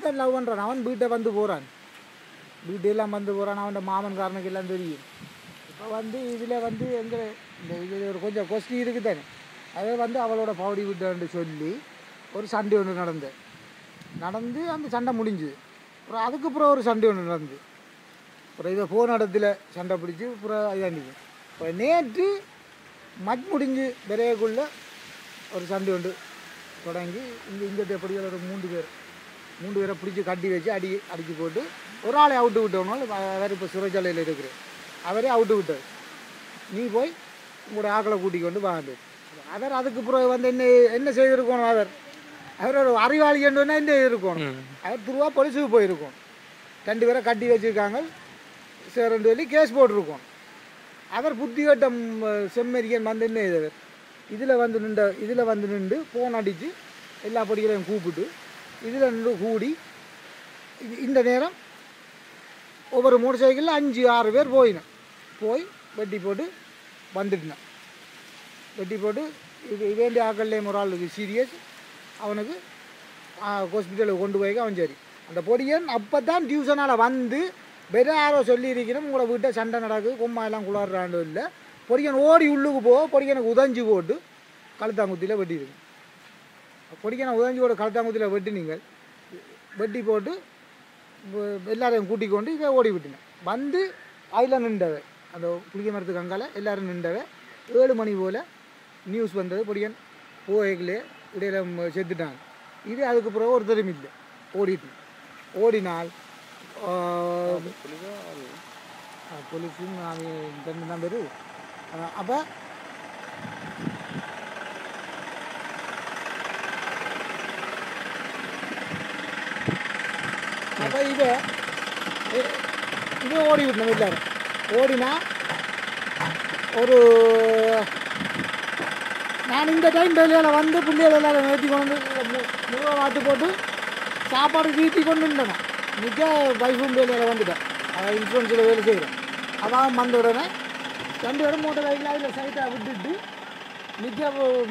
தான் லவ் பண்ணுறான். அவன் வீட்டை வந்து போகிறான், வீட்டெல்லாம் வந்து போகிறான். அவன் மாமன்காரனுக்கு எல்லாம் தெரியும். இப்போ வந்து இதில் வந்து எங்கே இந்த இதில் ஒரு கொஞ்சம் கொஸ்டி இருக்குது தானே. அதை வந்து அவளோட பவுடி விட்டான்னு சொல்லி ஒரு சண்டை ஒன்று நடந்து அந்த சண்டை முடிஞ்சுது. அப்புறம் அதுக்கப்புறம் ஒரு சண்டை ஒன்று நடந்து அப்புறம் இதை ஃபோன் இடத்துல சண்டை பிடிச்சி அப்புறம் இதாண்டிது. இப்போ நேற்று முடிஞ்சு விரையக்குள்ளே ஒரு சண்டை ஒன்று தொடங்கி இங்கே எப்படி ஒரு மூன்று பேரை பிடிச்சி கட்டி வச்சு அடிச்சு போட்டு ஒரு ஆளை அவுட்டு விட்டோம்னாலும் வேறு இப்போ சிறைச்சாலையில் இருக்கிற அவரே அவுட்டு விட்டார். நீ போய் உங்களோட ஆக்களை கூட்டிக் கொண்டு வாங்க. அவர் அதுக்கு பிறகு வந்து என்ன செய்திருக்கணும், அவர் ஒரு அறிவாளி என்றுன்னா என்ன இருக்கணும், அவர் துருவா போலீஸுக்கு போயிருக்கோம். 2 பேரை கட்டி வச்சுருக்காங்க சேரண்டு சொல்லி கேஸ் போட்டிருக்கோம். அவர் புத்தி கட்டம் செம்மறியன் வந்து என்ன செய்தவர் இதில் வந்து நின்று ஃபோன் அடித்து எல்லா படிகளையும் கூப்பிட்டு இதில் நின்று கூடி இந்த நேரம் ஒவ்வொரு மோட்டர் சைக்கிளில் 5-6 பேர் போய் வெட்டி போட்டு வந்துட்டேன். வெட்டி போட்டு வேண்டிய ஆக்கள்லேயும் ஒரு ஆளுக்கு சீரியஸ், அவனுக்கு ஹாஸ்பிட்டலுக்கு கொண்டு போய் அவன் சரி. அந்த பொடியன் அப்போ தான் டியூஷனால் வந்து வேறு யாரோ சொல்லியிருக்கணும் உங்களோட வீட்டை சண்டை நடக்குது கொம்மா எல்லாம் குளாடுறாண்டோ இல்லை. பொடியன் ஓடி உள்ளுக்கு பொடியனுக்கு உதஞ்சி போட்டு கழுத்தாங்குத்தியில் வெட்டிடுங்க. பொடிக்கனை உதஞ்சி போட்டு கழுத்தாங்குத்தியில் நீங்கள் வெட்டி போட்டு எல்லாரையும் கூட்டிக் கொண்டு இதை ஓடி விட்டுனேன். வந்து அதில் நின்றவை அந்த புளிய மரத்துக்கு அங்கால எல்லோரும் நின்றவை. 7 மணி போல் நியூஸ் வந்தது, பொடியன் போகலே இடையில செத்துட்டாங்க. இது அதுக்கு பிறகு ஒரு தெரியும் இல்லை ஓடினால் போலீஸும் தான் பேர். அப்போ அப்போ இதை ஓடி விட்டணும் எல்லாரும். ஓடினா ஒரு நான் இந்த டைம் வெளியில் வந்து பிள்ளைகள் எல்லாரும் ஏற்றி கொண்டு முழுவ வாட்டு போட்டு சாப்பாடு வீட்டி கொண்டு இருந்தேன். மிக்க வைஃபும் வேலையில் வந்துட்டேன். அவள் இன்சூரன்ஸில் வேலை செய்கிறேன். அவன் வந்த உடனே 2 பேரும் மோட்டர் வெஹிக்கிள் அதில் சைட்டாக விட்டுட்டு மிக்க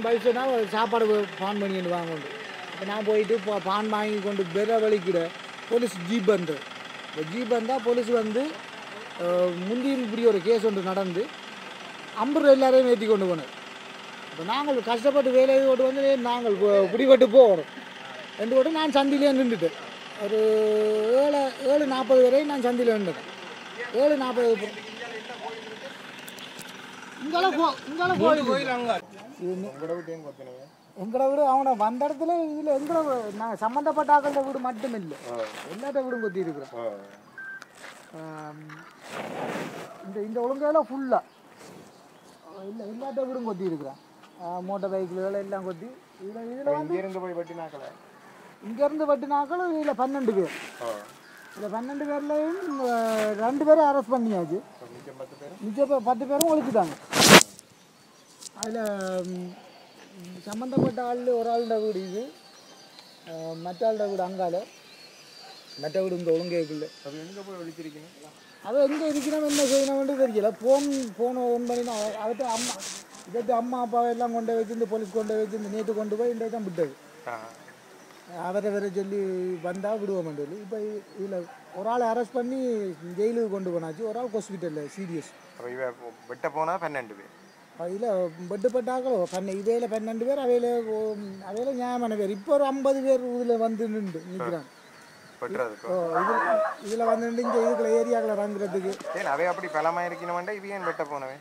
வைஃப்னா சாப்பாடு பான் பண்ணிட்டு வாங்கண்டு. அப்போ நான் போயிட்டு பான் வாங்கி கொண்டு பெற வலிக்கிட போலீஸ் ஜீப் வந்தது. இப்போ ஜீப் வந்தால் போலீஸ் வந்து முந்தியும் இப்படி ஒரு கேஸ் ஒன்று நடந்து 50 எல்லாரையும் ஏற்றி கொண்டு போனது. இப்போ நாங்கள் கஷ்டப்பட்டு வேலையை ஓட்டு வந்து நாங்கள் பிடிபட்டு போகிறோம். 2 ஓட்டு நான் சந்திலே நின்றுட்டேன். ஒரு 7:40 வரையும் நான் சந்தியில் நின்றுட்டேன். 7:40 எங்கட வீடு அவனை வந்த இடத்துல இதில் எங்கட நாங்கள் சம்மந்தப்பட்ட ஆக்கள வீடு மட்டும் இல்லை, எல்லாத்த வீடும் கொத்தி இருக்கிறோம். இந்த ஒழுங்கையில் ஃபுல்லாக இல்லை எல்லாத்த வீடும் கொத்தி இருக்கிறேன். மோட்டர் பைக்கில் எல்லாம் கொத்தி இதில் வந்து இருந்து போய் வெட்டினாக்களை இங்கேருந்து வெட்டினாக்களும் இதில் 12 பேர். இதில் 12 பேர்லையும் 2 பேரும் அரெஸ்ட் பண்ணியாச்சு. மிச்சம் 10 பேரும் ஒழிச்சுட்டாங்க. அதில் சம்மந்தப்பட்ட ஆள் ஒரு ஆளோட வீடு இது, மற்ற ஆளோட வீடு அங்கால, மற்ற வீடு இந்த ஒழுங்கைக்குள்ள. அது எங்கே போய் ஒழிச்சிருக்கணும், அது எங்கே இருக்கணும் என்ன செய்யணும்னு தெரியல. ஃபோன் ஒன் பண்ணினா அவர்கிட்ட அம்மா அப்பாவை எல்லாம் கொண்டு வச்சு இந்த போலீஸ் கொண்டு வச்சு இந்த நேற்று கொண்டு போய் இந்த தான் விட்டது. அவரை வேற சொல்லி வந்தால் விடுவோம் சொல்லி இப்போ இதில் ஒரு ஆளை அரெஸ்ட் பண்ணி ஜெயிலுக்கு கொண்டு போனாச்சு. ஒரு ஆள் ஹாஸ்பிட்டலில் சீரியஸ். வெட்ட போனால் 12 பேர் இதில் பெட்டுப்பட்டாக்களோ இவையில் 12 பேர், அவையில் நியாயமான பேர். இப்போ ஒரு 50 பேர் இதில் வந்து நிற்கிறாங்க. இதில் வந்து நின்று இங்கே இதுக்குள்ள ஏரியாக்களை வாங்குறதுக்கு அவை அப்படி பலமாக இருக்கணும்டா. இது ஏன் வெட்ட போனவே?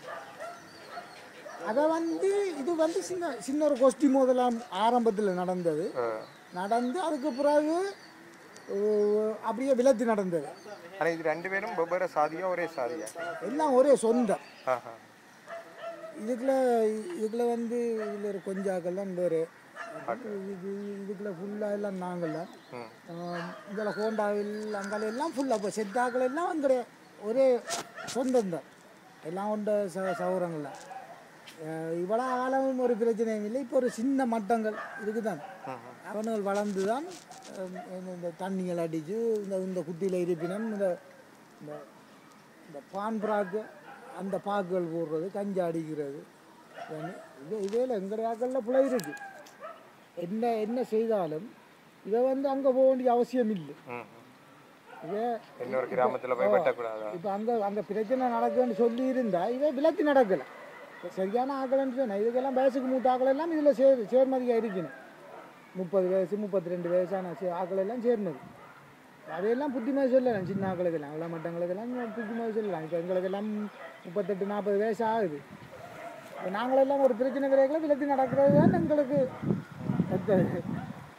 அதை வந்து இது வந்து சின்ன ஒரு கோஷ்டி மோதலாம் ஆரம்பத்தில் நடந்தது. அதுக்கு பிறகு அப்படியே விலத்து நடந்தது. ஆனால் இது 2 பேரும் வெவ்வேறு சாதியா ஒரே சாதியா? எல்லாம் ஒரே சொந்தம். இதுக்குள்ள வந்து இதில் ஒரு கொஞ்சாக்கெல்லாம் வேறு, இதுக்குள்ள ஃபுல்லாக எல்லாம் நாங்கள்லாம் இதில் ஹோண்டாவில் அங்கால எல்லாம் ஃபுல்லாக இப்போ செட்டாக்கள் எல்லாம் அங்கே ஒரே சொந்தம் தான். எல்லாம் கொண்ட சௌரங்கள்லாம் இவ்வளோ ஆழமும் ஒரு பிரச்சனையும் இல்லை. இப்போ ஒரு சின்ன மட்டங்கள் இருக்குதான், அவனுகள் வளர்ந்து தான் இந்த தண்ணிகள் அடித்து இந்த குத்தியில் இருப்பினும் இந்த பான் பிராக்கு அந்த பாக்குகள் போடுறது, கஞ்சா அடிக்கிறது, இதையில் எங்களுடைய ஆக்களில் பிள்ளை இருக்குது. என்ன செய்தாலும் இவ வந்து அங்கே போக வேண்டிய அவசியம் இல்லை. இன்னொரு கிராமத்தில் போய் வெட்டக்கூடாது. இப்போ அங்கே பிரச்சனை நடக்குதுன்னு சொல்லி இருந்தா இவ விலத்தி நடக்கலை. சரியான ஆக்கலன்னு சொன்னேன். இதுக்கெல்லாம் வயசுக்கு மூத்த ஆக்கள் எல்லாம் இதில் சேர்மதியாக இருக்கணும். 30 வயசு 32 வயசான ஆக்கள் எல்லாம் சேர்மதி. அதையெல்லாம் புத்திமதி சொல்லலாம். சின்ன ஆக்களுக்கெல்லாம் அவ்வளோ மட்டங்களுக்கெல்லாம் புத்திமதி சொல்லலாம். இப்போ எங்களுக்கெல்லாம் 38-40 வயசு ஆகுது. இப்போ நாங்களெல்லாம் ஒரு பிரச்சனை கிடைக்கல விலத்தி நடக்கிறது தான் எங்களுக்கு.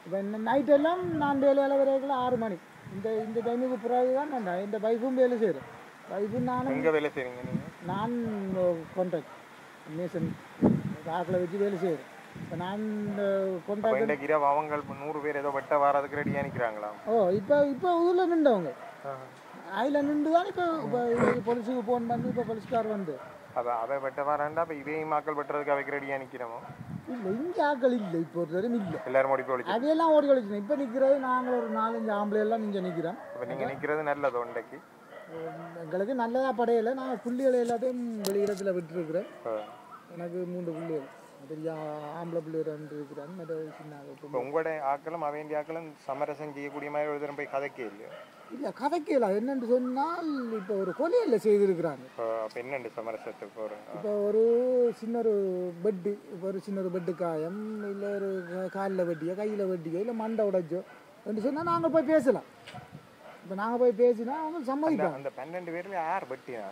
இப்போ நைட்டெல்லாம் நான் வேலையில் வரைக்கும் 6 மணி இந்த டைமுக்கு பிறகு தான் நான் இந்த பைப்பும் வேலை செய்கிறேன். பைப்பும் நானும் வேலை செய்கிறீங்க நீங்கள்? நான் கான்ட்ராக்ட் மேசன் ஆக்களை வச்சு வேலை செய்கிறேன். இப்போ நான் கான்ட்ராக்ட் அவங்க 100 பேர் ஏதோ வெட்ட வாரதுக்கு ரெடியாக நிற்கிறாங்களா? இப்போ ஊரில் நின்றவங்க அதில் நின்று தான் இப்போ போலீஸுக்கு ஃபோன் பண்ணி இப்போ போலீஸ்கார் வந்து அதை வெட்ட வாராண்டா. இப்போ இதே மக்கள் வெட்டுறதுக்கு அவைக்கு ரெடியாக நிற்கிறோமோ? இல்லை, இங்கே ஆக்கள் இல்லை. இப்போ ஒரு தரம் இல்லை. எல்லாரும் ஓடி போய் அதையெல்லாம் ஓடி கழிச்சு. இப்போ நிற்கிறது நாங்கள் ஒரு 4-5 ஆம்பளை எல்லாம் நீங்கள் நிற்கிறோம். இப்போ நீங்கள் நிற்கிறது நல்லது. ஒன்றைக்கு எங்களுக்கு நல்லதாக படையலை. நான் புள்ளிகளை எல்லாத்தையும் வெளியிடத்தில் விட்டுருக்குறேன். எனக்கு 3 புள்ளிகள் பெரிய ஆம்பளை பிள்ளை 2 இருக்கிறாங்க. மற்ற சின்ன இப்போ உங்களோட ஆக்களும் அவேண்டிய ஆக்களும் சமரசம் செய்யக்கூடிய மாதிரி ஒரு தரம் போய் கதைக்கே இல்லை? இல்லை, கதைக்கலாம். என்னென்று சொன்னால் இப்போ ஒரு கொலையில் செய்திருக்கிறாங்க. அப்போ என்னென்று சமரசத்துக்கு போகிறேன்? இப்போ ஒரு சின்ன பெட்டு, இப்போ ஒரு சின்ன பெட்டு காயம், இல்லை ஒரு காலில் வெட்டியோ கையில் வெட்டியோ இல்லை மண்டை உடைச்சோ என்று சொன்னால் நாங்கள் போய் பேசலாம். இப்போ நாங்கள் போய் பேசினா அவங்க சம்மதிக்கலாம். அந்த 12 பேரில் யார் வெட்டினா?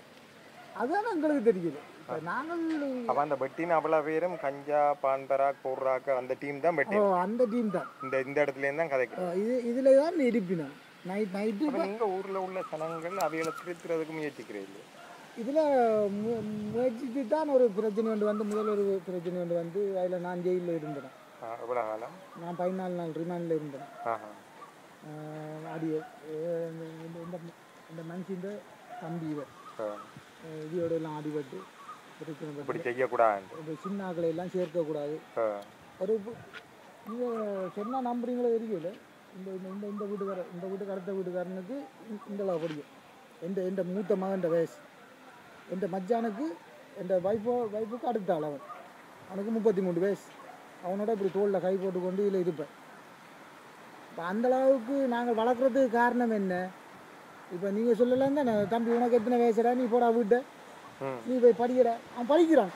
அதுதான் எங்களுக்கு தெரியல. இப்போ நாங்கள் அப்போ அந்த வெட்டின அவ்வளோ பேரும் கஞ்சா பாண்டரா கோர்ராக்க அந்த டீம் தான் வெட்டி. அந்த டீம் தான் இந்த இடத்துலேருந்து தான் கதைக்கிறோம். இதில் தான் இருப்பினோம். நைட்டு நீங்கள் ஊரில் உள்ள சனங்கள் அவைகளை திருத்துறதுக்கு முயற்சிக்கிறீங்க? இதில் முயற்சித்து தான் ஒரு பிரச்சனை ஒன்று வந்து முதல் ஒரு பிரச்சனை ஒன்று வந்து அதில் நான் ஜெயிலில் இருந்தேன். எவ்வளோ காலம்? நான் 14 நாள் ரிமாண்டில் இருந்தேன். அடியே இந்த மனுஷன் தம்பி இதையோட எல்லாம் அடிபட்டு இப்படி செய்யக்கூடாது. சின்ன ஆக்களை எல்லாம் சேர்க்கக்கூடாது. ஒரு இது சொன்னால் நம்புறீங்களோ தெரியல. இந்த வீட்டுக்கார அடுத்த வீட்டுக்காரனுக்கு இந்தளவு படிக்கும். எந்த மூத்த மகன் வயசு, எந்த மச்சானுக்கு எந்த வைஃபுக்கு அடுத்த அளவன், அவனுக்கு 33 வயசு. அவனோட இப்படி தோளில் கை போட்டு கொண்டு இதில் இருப்பேன். இப்போ அந்தளவுக்கு நாங்கள் வளர்க்குறதுக்கு காரணம் என்ன? இப்போ நீங்கள் சொல்லலாம் தானே, தம்பி உனக்கு எத்தனை வயசுடா, நீ போடா வீட்டை, நீ போய் படிக்கிற. அவன் படிக்கிறான்,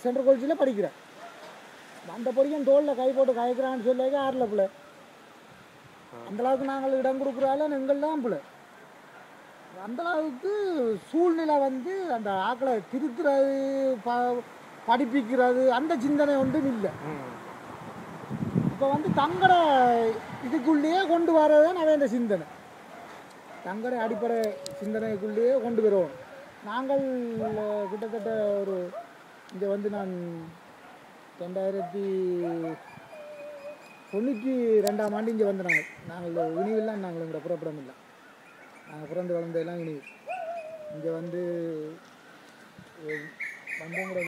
சென்ட்ரல் காலேஜில் படிக்கிறான். அந்த படிக்கன் தோளில் கை போட்டு கயக்கிறான்னு சொல்லாக்க ஆறில் பிள்ளை. அந்தளவுக்கு நாங்கள் இடம் கொடுக்குறால எங்கள் தான் பிள்ளை. அந்தளவுக்கு சூழ்நிலை வந்து அந்த ஆக்களை திருத்துறது படிப்பிக்கிறது அந்த சிந்தனை ஒன்றும் இல்லை. இப்போ வந்து தங்கட இதுக்குள்ளேயே கொண்டு வரதான் அவன் இந்த சிந்தனை. தங்கட அடிப்படை சிந்தனைக்குள்ளேயே கொண்டு வருவோம். நாங்கள் கிட்டத்தட்ட ஒரு இங்கே வந்து நான் 2092ஆம் ஆண்டு இங்கே வந்து நாங்கள் இனிவெல்லாம் நாங்கள் எங்களை புறப்படம் இல்லை. நாங்கள் பிறந்து வளர்ந்தெல்லாம் இனிவு. இங்கே வந்து வந்தவங்களோட